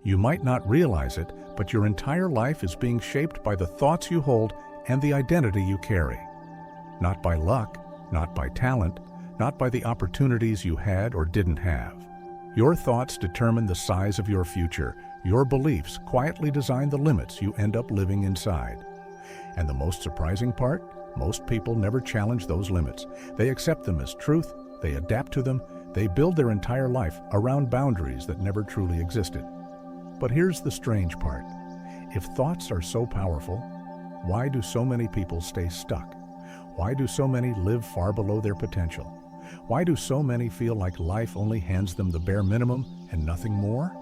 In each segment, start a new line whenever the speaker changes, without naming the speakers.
You might not realize it, but your entire life is being shaped by the thoughts you hold and the identity you carry. Not by luck, not by talent, not by the opportunities you had or didn't have. Your thoughts determine the size of your future. Your beliefs quietly design the limits you end up living inside. And the most surprising part? Most people never challenge those limits. They accept them as truth, they adapt to them, they build their entire life around boundaries that never truly existed. But here's the strange part. If thoughts are so powerful, why do so many people stay stuck? Why do so many live far below their potential? Why do so many feel like life only hands them the bare minimum and nothing more?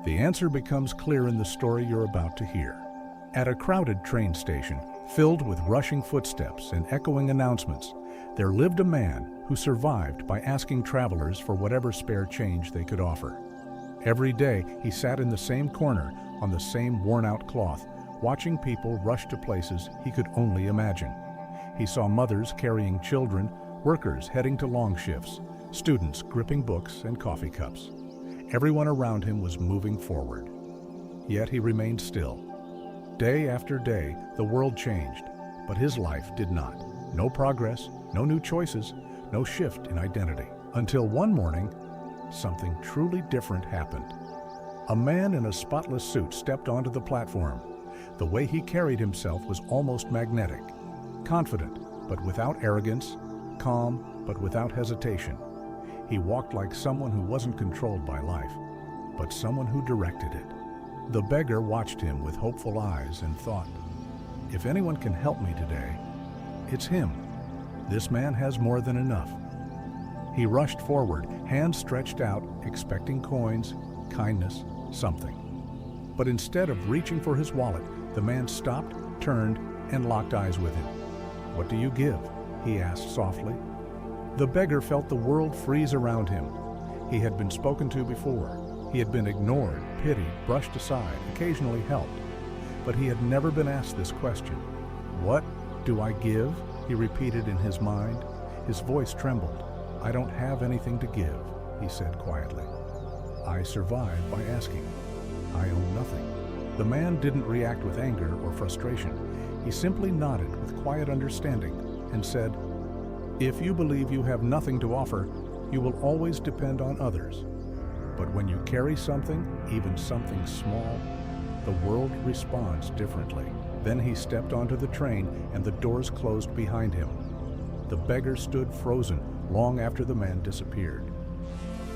The answer becomes clear in the story you're about to hear. At a crowded train station, filled with rushing footsteps and echoing announcements, there lived a man who survived by asking travelers for whatever spare change they could offer. Every day, he sat in the same corner on the same worn-out cloth, watching people rush to places he could only imagine. He saw mothers carrying children, workers heading to long shifts, students gripping books and coffee cups. Everyone around him was moving forward. Yet he remained still. Day after day, the world changed, but his life did not. No progress, no new choices, no shift in identity. Until one morning, something truly different happened. A man in a spotless suit stepped onto the platform. The way he carried himself was almost magnetic. Confident, but without arrogance. Calm, but without hesitation. He walked like someone who wasn't controlled by life, but someone who directed it. The beggar watched him with hopeful eyes and thought, if anyone can help me today, it's him. This man has more than enough. He rushed forward, hands stretched out, expecting coins, kindness, something. But instead of reaching for his wallet, the man stopped, turned, and locked eyes with him. "What do you give?" he asked softly. The beggar felt the world freeze around him. He had been spoken to before. He had been ignored, pitied, brushed aside, occasionally helped. But he had never been asked this question. "What do I give?" he repeated in his mind. His voice trembled. "I don't have anything to give," he said quietly. "I survive by asking. I own nothing." The man didn't react with anger or frustration. He simply nodded with quiet understanding and said, "If you believe you have nothing to offer, you will always depend on others. But when you carry something, even something small, the world responds differently." Then he stepped onto the train and the doors closed behind him. The beggar stood frozen long after the man disappeared.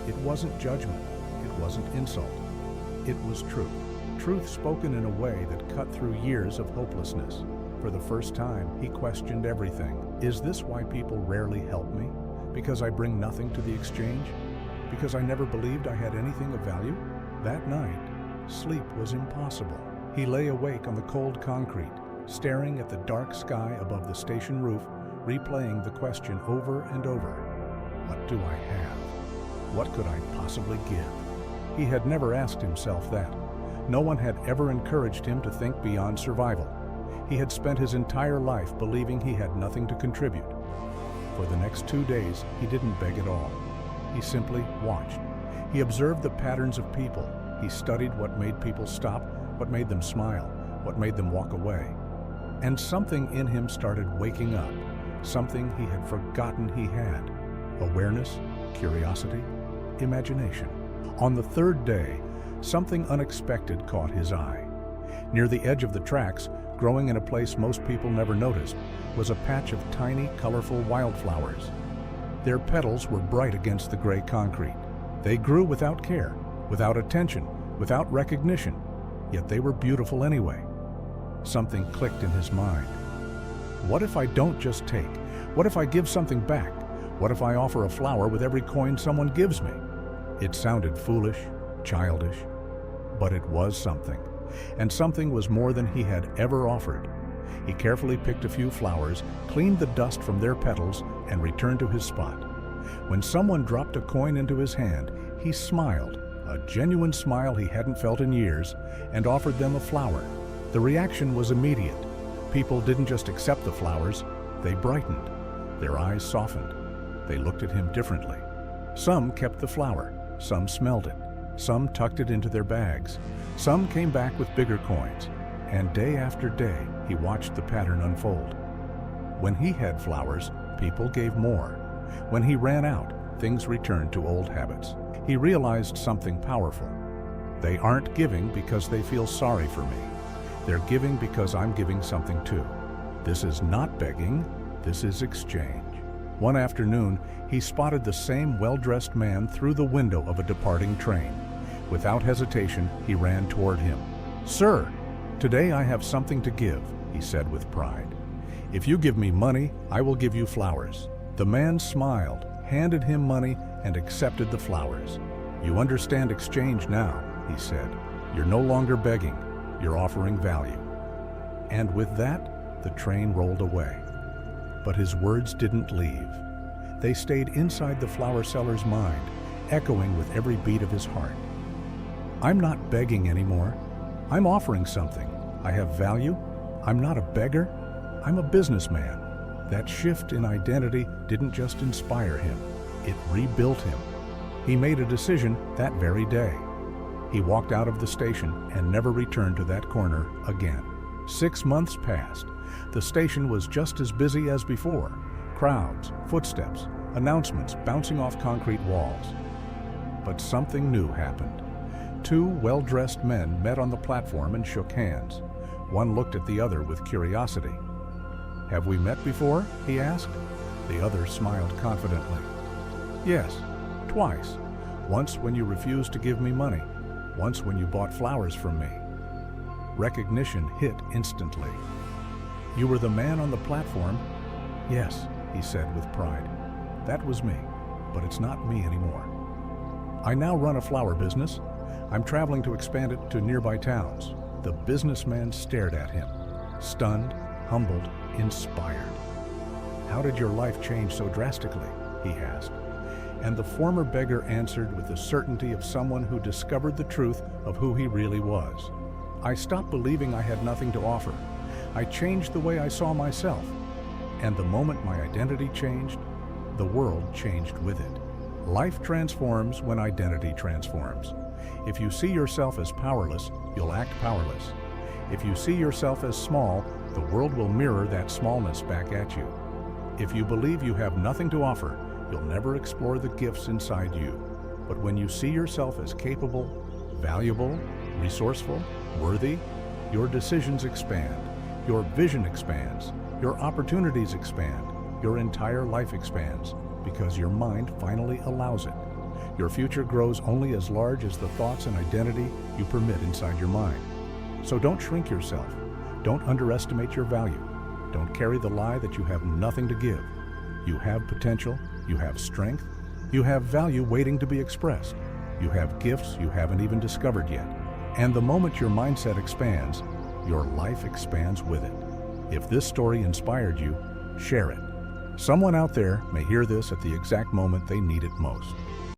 It wasn't judgment. It wasn't insult. It was truth. Truth spoken in a way that cut through years of hopelessness. For the first time, he questioned everything. Is this why people rarely help me? Because I bring nothing to the exchange? Because I never believed I had anything of value? That night, sleep was impossible. He lay awake on the cold concrete, staring at the dark sky above the station roof, replaying the question over and over. What do I have? What could I possibly give? He had never asked himself that. No one had ever encouraged him to think beyond survival. He had spent his entire life believing he had nothing to contribute. For the next 2 days, he didn't beg at all. He simply watched. He observed the patterns of people. He studied what made people stop, what made them smile, what made them walk away. And something in him started waking up, something he had forgotten he had. Awareness, curiosity, imagination. On the third day, something unexpected caught his eye. Near the edge of the tracks, growing in a place most people never noticed, was a patch of tiny, colorful wildflowers. Their petals were bright against the gray concrete. They grew without care, without attention, without recognition, yet they were beautiful anyway. Something clicked in his mind. What if I don't just take? What if I give something back? What if I offer a flower with every coin someone gives me? It sounded foolish, childish, but it was something. And something was more than he had ever offered. He carefully picked a few flowers, cleaned the dust from their petals, and returned to his spot. When someone dropped a coin into his hand, he smiled, a genuine smile he hadn't felt in years, and offered them a flower. The reaction was immediate. People didn't just accept the flowers, they brightened. Their eyes softened. They looked at him differently. Some kept the flower, some smelled it, Some tucked it into their bags. Some came back with bigger coins. And day after day, he watched the pattern unfold. When he had flowers, people gave more. When he ran out, things returned to old habits. He realized something powerful. They aren't giving because they feel sorry for me. They're giving because I'm giving something too. This is not begging, this is exchange. One afternoon, he spotted the same well-dressed man through the window of a departing train. Without hesitation, he ran toward him. "Sir, today I have something to give," he said with pride. "If you give me money, I will give you flowers." The man smiled, handed him money, and accepted the flowers. "You understand exchange now," he said. "You're no longer begging, you're offering value." And with that, the train rolled away. But his words didn't leave. They stayed inside the flower seller's mind, echoing with every beat of his heart. "I'm not begging anymore. I'm offering something. I have value. I'm not a beggar. I'm a businessman." That shift in identity didn't just inspire him, it rebuilt him. He made a decision that very day. He walked out of the station and never returned to that corner again. 6 months passed. The station was just as busy as before. Crowds, footsteps, announcements bouncing off concrete walls. But something new happened. 2 well-dressed men met on the platform and shook hands. One looked at the other with curiosity. "Have we met before?" he asked. The other smiled confidently. "Yes, twice. Once when you refused to give me money. Once when you bought flowers from me." Recognition hit instantly. "You were the man on the platform?" "Yes," he said with pride. "That was me, but it's not me anymore. I now run a flower business. I'm traveling to expand it to nearby towns." The businessman stared at him, stunned, humbled, inspired. "How did your life change so drastically?" he asked. And the former beggar answered with the certainty of someone who discovered the truth of who he really was. "I stopped believing I had nothing to offer. I changed the way I saw myself. And the moment my identity changed, the world changed with it." Life transforms when identity transforms. If you see yourself as powerless, you'll act powerless. If you see yourself as small, the world will mirror that smallness back at you. If you believe you have nothing to offer, you'll never explore the gifts inside you. But when you see yourself as capable, valuable, resourceful, worthy, your decisions expand, your vision expands, your opportunities expand, your entire life expands, because your mind finally allows it. Your future grows only as large as the thoughts and identity you permit inside your mind. So don't shrink yourself. Don't underestimate your value. Don't carry the lie that you have nothing to give. You have potential, you have strength, you have value waiting to be expressed. You have gifts you haven't even discovered yet. And the moment your mindset expands, your life expands with it. If this story inspired you, share it. Someone out there may hear this at the exact moment they need it most.